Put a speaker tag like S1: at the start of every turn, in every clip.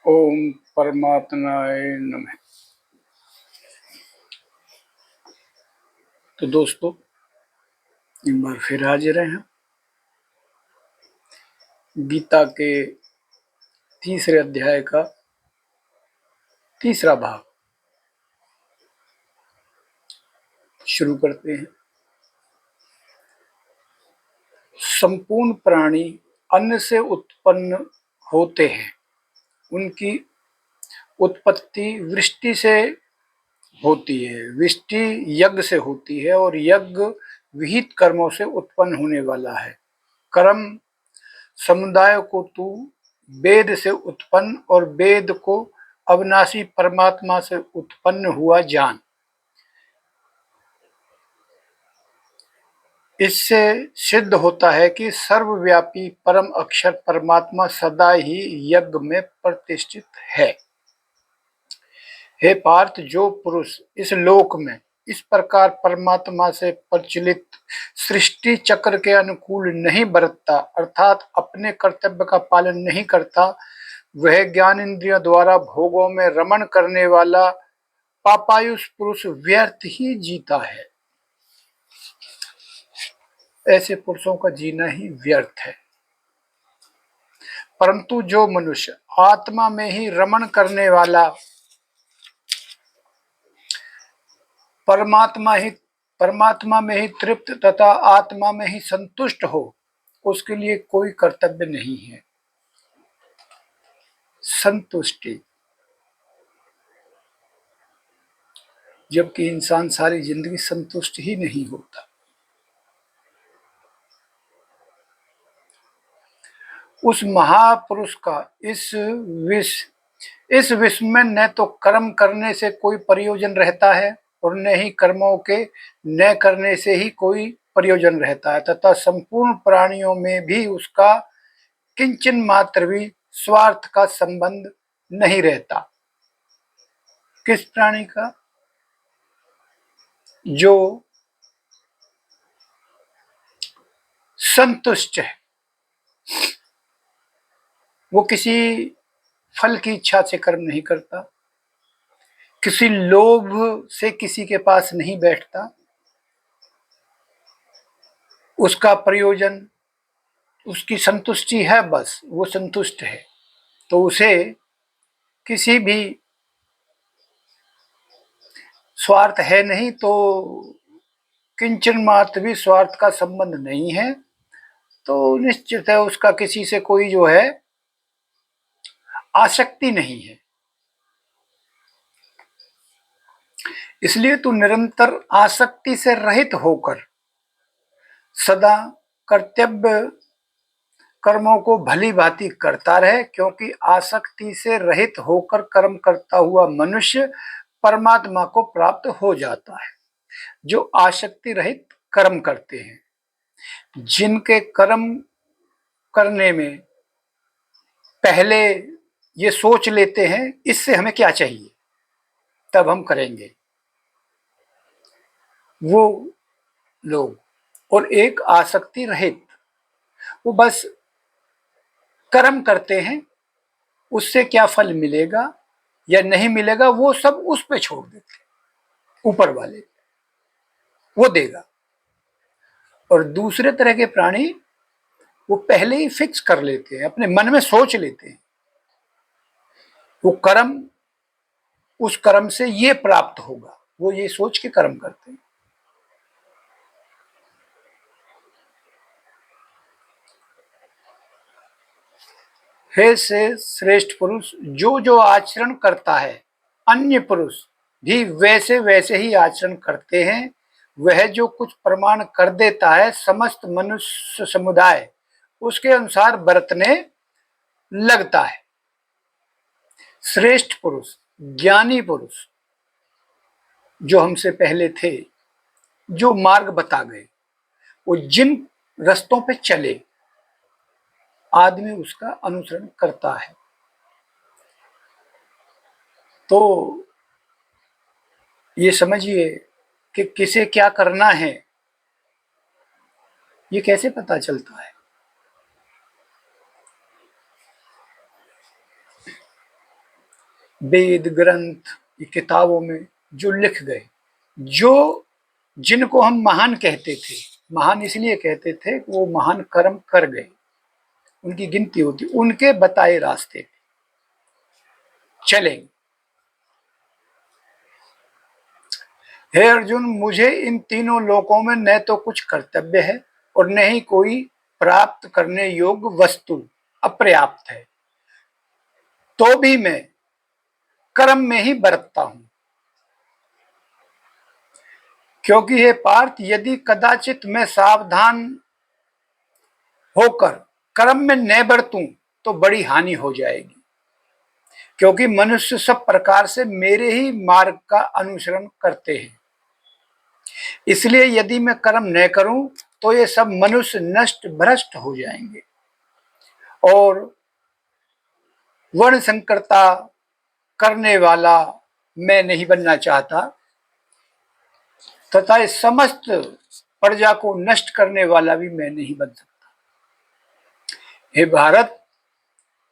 S1: ओम परमात्माय नमः। तो दोस्तों, एक बार फिर हाजिर हैं गीता के तीसरे अध्याय का तीसरा भाग शुरू करते हैं। संपूर्ण प्राणी अन्न से उत्पन्न होते हैं। उनकी उत्पत्ति वृष्टि से होती है, वृष्टि यज्ञ से होती है और यज्ञ विहित कर्मों से उत्पन्न होने वाला है। कर्म समुदाय को तू वेद से उत्पन्न और वेद को अविनाशी परमात्मा से उत्पन्न हुआ जान। इससे सिद्ध होता है कि सर्वव्यापी परम अक्षर परमात्मा सदा ही यज्ञ में प्रतिष्ठित है। हे पार्थ, जो पुरुष इस लोक में इस प्रकार परमात्मा से प्रचलित सृष्टि चक्र के अनुकूल नहीं बरतता, अर्थात अपने कर्तव्य का पालन नहीं करता, वह ज्ञान इंद्रियों द्वारा भोगों में रमण करने वाला पापायुष पुरुष व्यर्थ ही जीता है। ऐसे पुरुषों का जीना ही व्यर्थ है। परंतु जो मनुष्य आत्मा में ही रमण करने वाला, परमात्मा में ही तृप्त तथा आत्मा में ही संतुष्ट हो, उसके लिए कोई कर्तव्य नहीं है। संतुष्टि, जबकि इंसान सारी जिंदगी संतुष्ट ही नहीं होता। उस महापुरुष का इस विश्व में न तो कर्म करने से कोई प्रयोजन रहता है और न ही कर्मों के न करने से ही कोई प्रयोजन रहता है, तथा संपूर्ण प्राणियों में भी उसका किंचन मात्र भी स्वार्थ का संबंध नहीं रहता। किस प्राणी का? जो संतुष्ट है, वो किसी फल की इच्छा से कर्म नहीं करता, किसी लोभ से किसी के पास नहीं बैठता, उसका प्रयोजन, उसकी संतुष्टि है, बस वो संतुष्ट है। तो उसे किसी भी स्वार्थ है नहीं, तो किंचन मात्र भी स्वार्थ का संबंध नहीं है, तो निश्चित है उसका किसी से कोई जो है आसक्ति नहीं है। इसलिए तू निरंतर आसक्ति से रहित होकर सदा कर्तव्य कर्मों को भली भांति करता रहे, क्योंकि आसक्ति से रहित होकर कर्म करता हुआ मनुष्य परमात्मा को प्राप्त हो जाता है। जो आसक्ति रहित कर्म करते हैं, जिनके कर्म करने में पहले ये सोच लेते हैं इससे हमें क्या चाहिए, तब हम करेंगे, वो लोग। और एक आसक्ति रहित, वो बस कर्म करते हैं, उससे क्या फल मिलेगा या नहीं मिलेगा वो सब उस पे छोड़ देते हैं, ऊपर वाले वो देगा। और दूसरे तरह के प्राणी वो पहले ही फिक्स कर लेते हैं, अपने मन में सोच लेते हैं, वो कर्म, उस कर्म से ये प्राप्त होगा, वो ये सोच के कर्म करते हैं। हे से श्रेष्ठ पुरुष, जो जो आचरण करता है अन्य पुरुष भी वैसे वैसे ही आचरण करते हैं। वह जो कुछ प्रमाण कर देता है, समस्त मनुष्य समुदाय उसके अनुसार बरतने लगता है। श्रेष्ठ पुरुष, ज्ञानी पुरुष जो हमसे पहले थे, जो मार्ग बता गए, वो जिन रस्तों पे चले आदमी उसका अनुसरण करता है। तो ये समझिए कि किसे क्या करना है ये कैसे पता चलता है। वेद ग्रंथ ये किताबों में जो लिख गए, जो जिनको हम महान कहते थे, महान इसलिए कहते थे कि वो महान कर्म कर गए, उनकी गिनती होती, उनके बताए रास्ते चलेंगे। हे अर्जुन, मुझे इन तीनों लोकों में न तो कुछ कर्तव्य है और न ही कोई प्राप्त करने योग्य वस्तु अपर्याप्त है, तो भी मैं कर्म में ही बरतता हूं। क्योंकि हे पार्थ, यदि कदाचित मैं सावधान होकर कर्म में न बरतूं तो बड़ी हानि हो जाएगी, क्योंकि मनुष्य सब प्रकार से मेरे ही मार्ग का अनुसरण करते हैं। इसलिए यदि मैं कर्म न करूं तो ये सब मनुष्य नष्ट भ्रष्ट हो जाएंगे और वर्ण संकरता करने वाला मैं नहीं बनना चाहता, तथा इस समस्त प्रजा को नष्ट करने वाला भी मैं नहीं बन सकता। हे भारत,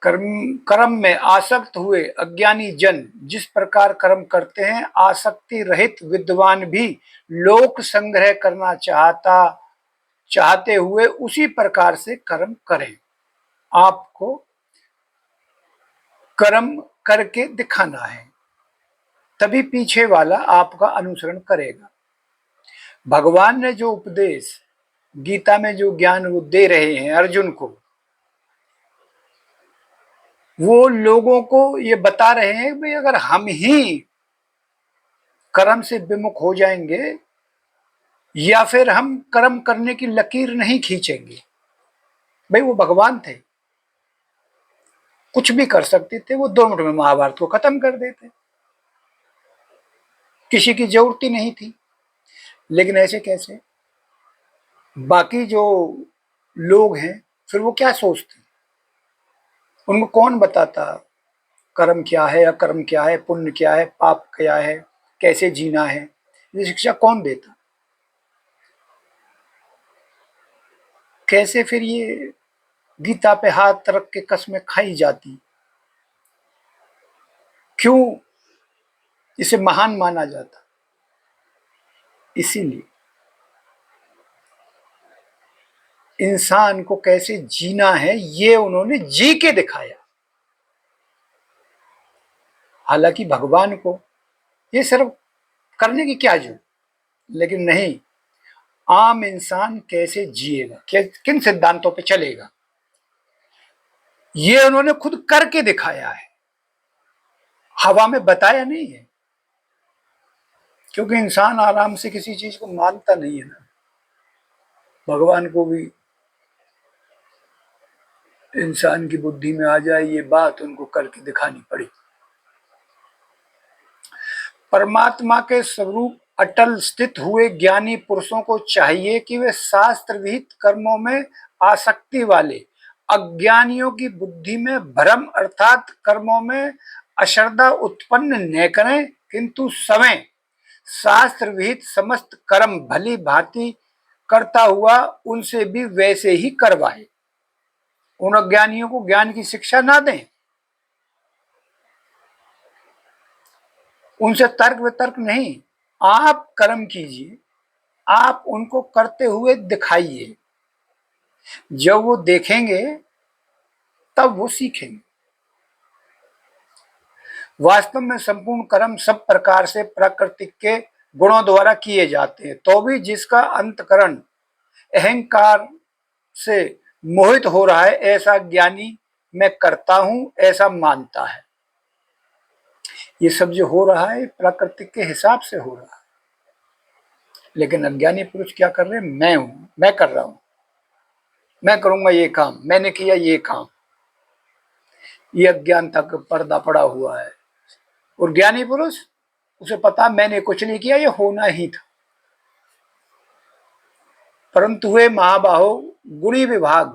S1: कर्म में आसक्त हुए अज्ञानी जन जिस प्रकार कर्म करते हैं, आसक्ति रहित विद्वान भी लोक संग्रह करना चाहते हुए उसी प्रकार से कर्म करें। आपको कर्म करके दिखाना है, तभी पीछे वाला आपका अनुसरण करेगा। भगवान ने जो उपदेश गीता में जो ज्ञान वो दे रहे हैं अर्जुन को, वो लोगों को ये बता रहे हैं भाई अगर हम ही कर्म से विमुख हो जाएंगे या फिर हम कर्म करने की लकीर नहीं खींचेंगे। भाई वो भगवान थे, कुछ भी कर सकते थे, वो 2 मिनट में महाभारत को खत्म कर देते, किसी की जरूरत ही नहीं थी। लेकिन ऐसे कैसे? बाकी जो लोग हैं फिर वो क्या सोचते, उनको कौन बताता कर्म क्या है, अकर्म क्या है, पुण्य क्या है, पाप क्या है, कैसे जीना है, ये शिक्षा कौन देता? कैसे फिर ये गीता पे हाथ रख के कसमें खाई जाती? क्यों इसे महान माना जाता? इसीलिए इंसान को कैसे जीना है ये उन्होंने जी के दिखाया। हालांकि भगवान को ये सिर्फ करने की क्या जरूरत, लेकिन नहीं, आम इंसान कैसे जिएगा, किन सिद्धांतों पे चलेगा, ये उन्होंने खुद करके दिखाया है, हवा में बताया नहीं है। क्योंकि इंसान आराम से किसी चीज को मानता नहीं है ना, भगवान को भी इंसान की बुद्धि में आ जाए ये बात, उनको करके दिखानी पड़ी। परमात्मा के स्वरूप अटल स्थित हुए ज्ञानी पुरुषों को चाहिए कि वे शास्त्र विहित कर्मों में आसक्ति वाले अज्ञानियों की बुद्धि में भ्रम अर्थात कर्मों में अश्रद्धा उत्पन्न न करें, किंतु समय शास्त्र विहित समस्त कर्म भली भांति करता हुआ उनसे भी वैसे ही करवाए। उन अज्ञानियों को ज्ञान की शिक्षा ना दें, उनसे तर्क वितर्क नहीं, आप कर्म कीजिए, आप उनको करते हुए दिखाइए। जब वो देखेंगे तब वो सीखेंगे। वास्तव में संपूर्ण कर्म सब प्रकार से प्रकृति के गुणों द्वारा किए जाते हैं, तो भी जिसका अंतकरण अहंकार से मोहित हो रहा है, ऐसा ज्ञानी मैं करता हूं ऐसा मानता है। ये सब जो हो रहा है प्रकृति के हिसाब से हो रहा है, लेकिन अज्ञानी पुरुष क्या कर रहे हैं? मैं हूं, मैं कर रहा हूं, मैं करूंगा ये काम, मैंने किया ये काम। ये अज्ञानता का पर्दा पड़ा हुआ है। और ज्ञानी पुरुष, उसे पता मैंने कुछ नहीं किया, ये होना ही था। परंतु वे महाबाहो गुणी विभाग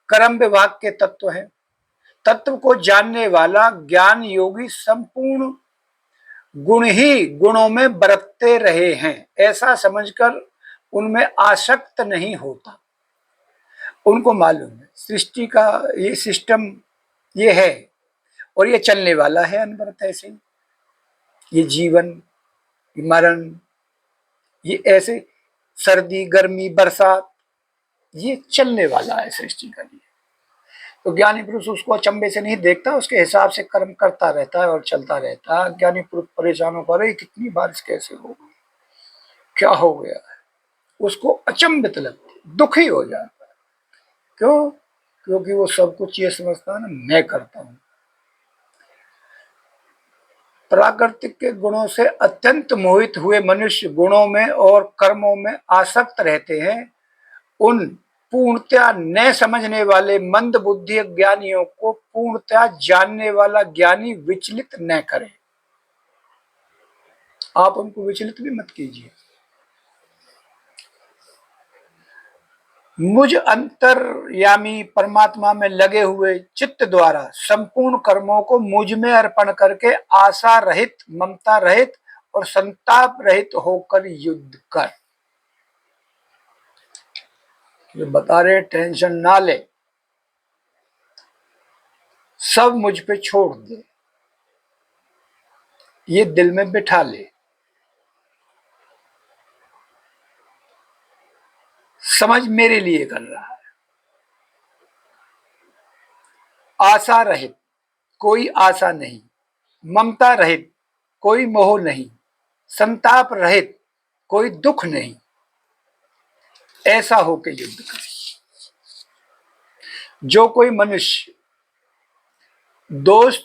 S1: कर्म विभाग के तत्व हैं। तत्व को जानने वाला ज्ञान योगी संपूर्ण गुण ही गुणों में बरतते रहे हैं ऐसा समझकर उनमें आसक्त नहीं होता। उनको मालूम है सृष्टि का ये सिस्टम ये है, और ये चलने वाला है अनवरत ऐसे ही। ये जीवन, ये मरण, ये ऐसे सर्दी गर्मी बरसात, ये चलने वाला है सृष्टि का। लिए तो ज्ञानी पुरुष उसको अचंभे से नहीं देखता, उसके हिसाब से कर्म करता रहता है और चलता रहता है। ज्ञानी पुरुष परेशान होकर, अरे कितनी बारिश कैसे हो गई, क्या हो गया है, उसको अचंभित लगती, दुखी हो जाता है। क्यों? क्योंकि वो सब कुछ ये समझता है ना, मैं करता हूं। प्राकृतिक के गुणों से अत्यंत मोहित हुए मनुष्य गुणों में और कर्मों में आसक्त रहते हैं। उन पूर्णतया न समझने वाले मंद बुद्धि ज्ञानियों को पूर्णतया जानने वाला ज्ञानी विचलित न करे। आप उनको विचलित भी मत कीजिए। मुझ अंतर्यामी परमात्मा में लगे हुए चित्त द्वारा संपूर्ण कर्मों को मुझ में अर्पण करके आशा रहित, ममता रहित और संताप रहित होकर युद्ध कर। जो बता रहे टेंशन ना ले, सब मुझ पे छोड़ दे, ये दिल में बिठा ले। समझ मेरे लिए कर रहा है। आशा रहित, कोई आशा नहीं। ममता रहित, कोई मोह नहीं। संताप रहित, कोई दुख नहीं। ऐसा होके युद्ध करे। जो कोई मनुष्य दोष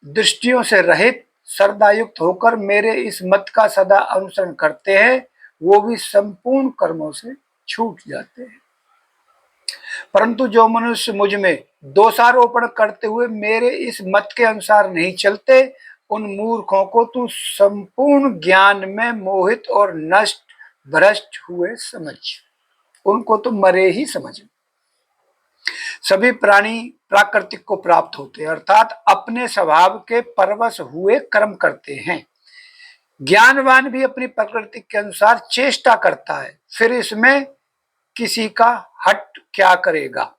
S1: दृष्टियों से रहित, श्रद्धायुक्त होकर मेरे इस मत का सदा अनुसरण करते हैं, वो भी संपूर्ण कर्मों से छूट जाते हैं। परंतु जो मनुष्य मुझ में दोषारोपण करते हुए मेरे इस मत के अनुसार नहीं चलते, उन मूर्खों को तू संपूर्ण ज्ञान में मोहित और नष्ट भ्रष्ट हुए समझ। उनको तो मरे ही समझ। सभी प्राणी प्राकृतिक को प्राप्त होते हैं, अर्थात अपने स्वभाव के परवश हुए कर्म करते हैं। ज्ञानवान भी अपनी प्रकृति के अनुसार चेष्टा करता है, फिर इसमें किसी का हट क्या करेगा।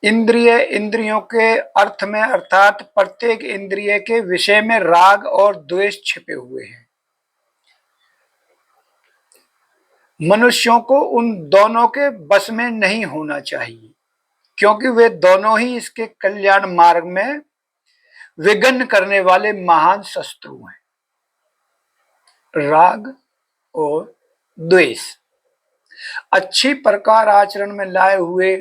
S1: इंद्रिय इंद्रियों के अर्थ में, अर्थात प्रत्येक इंद्रिय के विषय में राग और द्वेष छिपे हुए हैं। मनुष्यों को उन दोनों के बस में नहीं होना चाहिए, क्योंकि वे दोनों ही इसके कल्याण मार्ग में विघ्न करने वाले महान शत्रु हैं, राग और द्वेष। अच्छी प्रकार आचरण में लाए हुए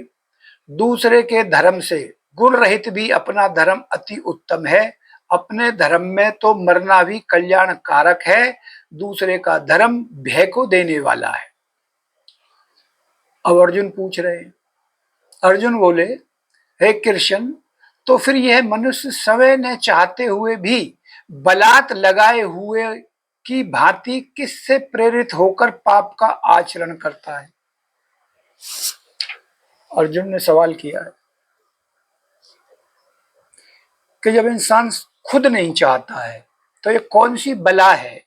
S1: दूसरे के धर्म से गुण रहित भी अपना धर्म अति उत्तम है। अपने धर्म में तो मरना भी कल्याण कारक है, दूसरे का धर्म भय को देने वाला है। अब अर्जुन पूछ रहे हैं, अर्जुन बोले, हे कृष्ण, तो फिर यह मनुष्य स्वयं न चाहते हुए भी बलात् लगाए हुए की भांति किससे प्रेरित होकर पाप का आचरण करता है? अर्जुन ने सवाल किया है कि जब इंसान खुद नहीं चाहता है तो ये कौन सी बला है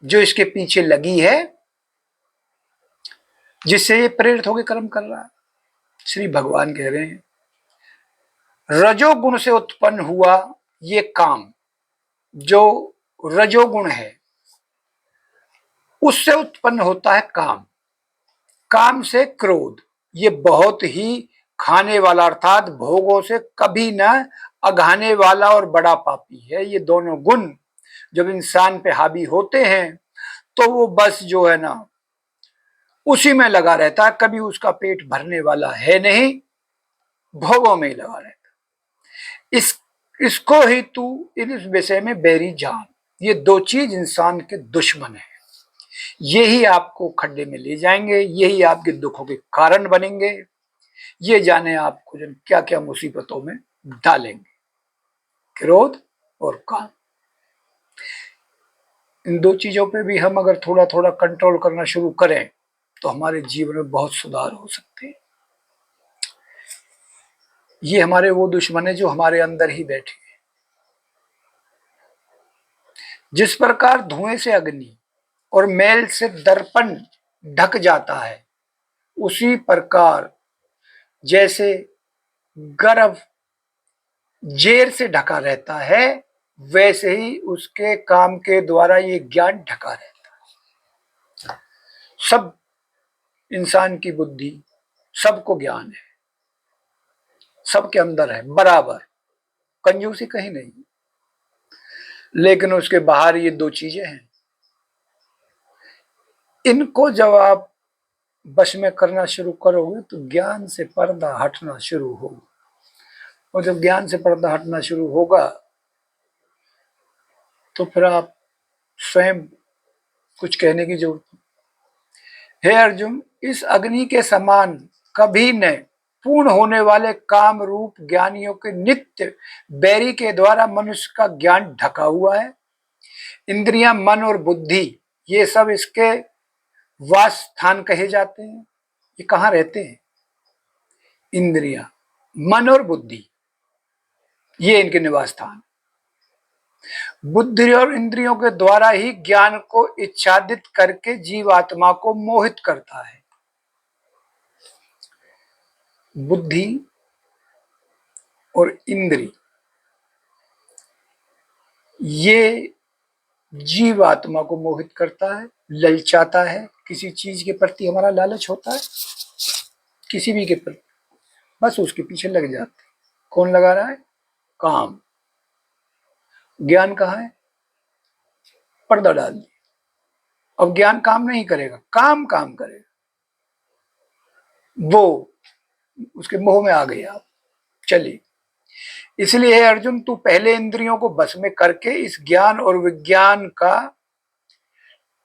S1: जो इसके पीछे लगी है, जिससे ये प्रेरित होकर कर्म कर रहा है? श्री भगवान कह रहे हैं, रजोगुण से उत्पन्न हुआ ये काम, जो रजोगुण है उससे उत्पन्न होता है काम। काम से क्रोध, ये बहुत ही खाने वाला, अर्थात भोगों से कभी न अघाने वाला और बड़ा पापी है। ये दोनों गुण जब इंसान पे हावी होते हैं तो वो बस जो है ना उसी में लगा रहता है, कभी उसका पेट भरने वाला है नहीं, भोगों में ही लगा रहता। इसको ही तू इस विषय में बैरी जान। ये दो चीज इंसान के दुश्मन है, यही आपको खड्डे में ले जाएंगे, यही आपके दुखों के कारण बनेंगे। ये जाने आपको जन क्या क्या मुसीबतों में डालेंगे, क्रोध और काम। इन दो चीजों पे भी हम अगर थोड़ा थोड़ा कंट्रोल करना शुरू करें तो हमारे जीवन में बहुत सुधार हो सकते हैं। ये हमारे वो दुश्मन है जो हमारे अंदर ही बैठे हैं। जिस प्रकार धुएं से अग्नि और मैल से दर्पण ढक जाता है, उसी प्रकार जैसे गर्भ जेर से ढका रहता है, वैसे ही उसके काम के द्वारा ये ज्ञान ढका रहता है। सब इंसान की बुद्धि, सबको ज्ञान है, सबके अंदर है बराबर, कंजूसी कहीं नहीं। लेकिन उसके बाहर ये दो चीजें हैं, इनको जब आप बस में करना शुरू करोगे तो ज्ञान से पर्दा हटना शुरू होगा, और जब ज्ञान से पर्दा हटना शुरू होगा तो फिर आप स्वयं कुछ कहने की जरूरत नहीं। हे अर्जुन, इस अग्नि के समान कभी न पूर्ण होने वाले काम रूप ज्ञानियों के नित्य बैरी के द्वारा मनुष्य का ज्ञान ढका हुआ है। इंद्रियां, मन और बुद्धि, ये सब इसके वास स्थान कहे जाते हैं। ये कहाँ रहते हैं? इंद्रियां, मन और बुद्धि, ये इनके निवास स्थान। बुद्धि और इंद्रियों के द्वारा ही ज्ञान को इच्छादित करके जीवात्मा को मोहित करता है। बुद्धि और इंद्री, ये जीवात्मा को मोहित करता है, ललचाता है। किसी चीज के प्रति हमारा लालच होता है, किसी भी के प्रति, बस उसके पीछे लग जाते। कौन लगा रहा है? काम। ज्ञान कहाँ है? पर्दा डाल दिया। अब ज्ञान काम नहीं करेगा, काम काम करेगा। वो उसके मोह में आ गए आप। चलिए, इसलिए है अर्जुन, तू पहले इंद्रियों को बस में करके इस ज्ञान और विज्ञान का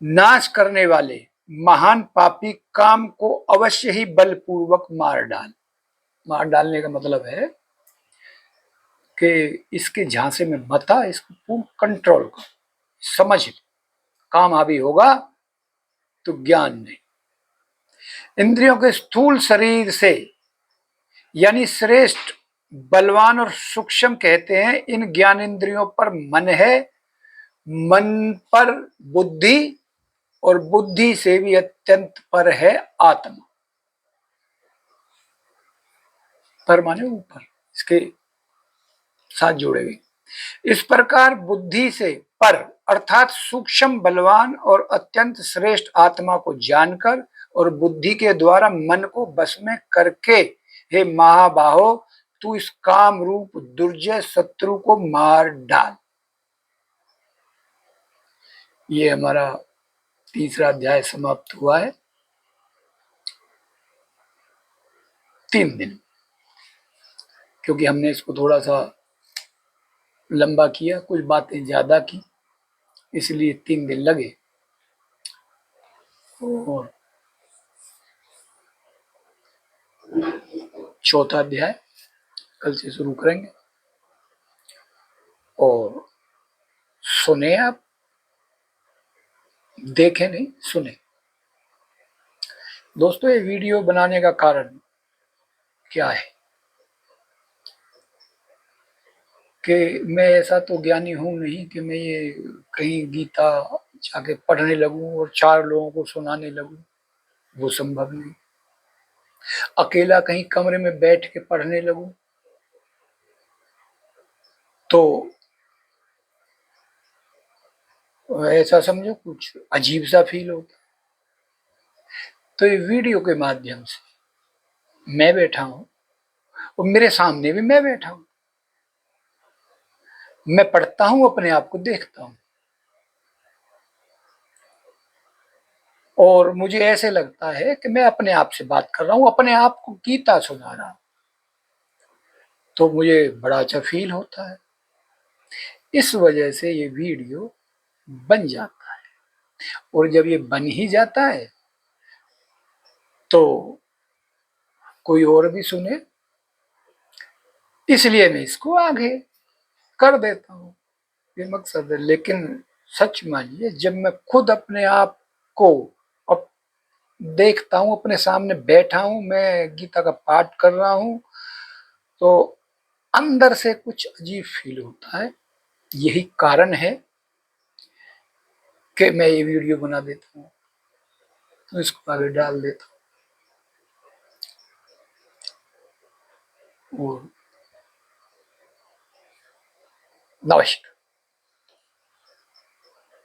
S1: नाश करने वाले महान पापी काम को अवश्य ही बलपूर्वक मार डाल। मार डालने का मतलब है कि इसके झांसे में मत आ, इसको पूर्ण कंट्रोल कर, समझ। काम हावी होगा तो ज्ञान नहीं। इंद्रियों के स्थूल शरीर से, यानी श्रेष्ठ, बलवान और सूक्ष्म कहते हैं इन ज्ञान इंद्रियों पर मन है, मन पर बुद्धि, और बुद्धि से भी अत्यंत पर है आत्मा। पर माने ऊपर, इसके साथ जोड़े गए। इस प्रकार बुद्धि से पर अर्थात सूक्ष्म, बलवान और अत्यंत श्रेष्ठ आत्मा को जानकर और बुद्धि के द्वारा मन को बस में करके, हे महाबाहो, तू इस काम रूप दुर्जय शत्रु को मार डाल। ये हमारा तीसरा अध्याय समाप्त हुआ है 3 दिन, क्योंकि हमने इसको थोड़ा सा लंबा किया, कुछ बातें ज्यादा की, इसलिए 3 दिन लगे। और चौथा अध्याय कल से शुरू करेंगे। और सुने आप, देखें नहीं, सुने। दोस्तों, ये वीडियो बनाने का कारण क्या है कि मैं ऐसा तो ज्ञानी हूं नहीं कि मैं ये कहीं गीता जाके पढ़ने लगूं और 4 लोगों को सुनाने लगूं, वो संभव नहीं। अकेला कहीं कमरे में बैठ के पढ़ने लगूं तो ऐसा समझो कुछ अजीब सा फील होता। तो ये वीडियो के माध्यम से मैं बैठा हूं और मेरे सामने भी मैं बैठा हूं, मैं पढ़ता हूं, अपने आप को देखता हूं, और मुझे ऐसे लगता है कि मैं अपने आप से बात कर रहा हूं, अपने आप को गीता सुना रहा हूं, तो मुझे बड़ा अच्छा फील होता है। इस वजह से ये वीडियो बन जाता है, और जब ये बन ही जाता है तो कोई और भी सुने, इसलिए मैं इसको आगे कर देता हूं, ये मकसद है। लेकिन सच मानिए, जब मैं खुद अपने आप को अब देखता हूं, अपने सामने बैठा हूं, मैं गीता का पाठ कर रहा हूं, तो अंदर से कुछ अजीब फील होता है। यही कारण है कि मैं ये वीडियो बना देता हूँ, तो इसको आगे डाल देता हूँ। और नमस्कार।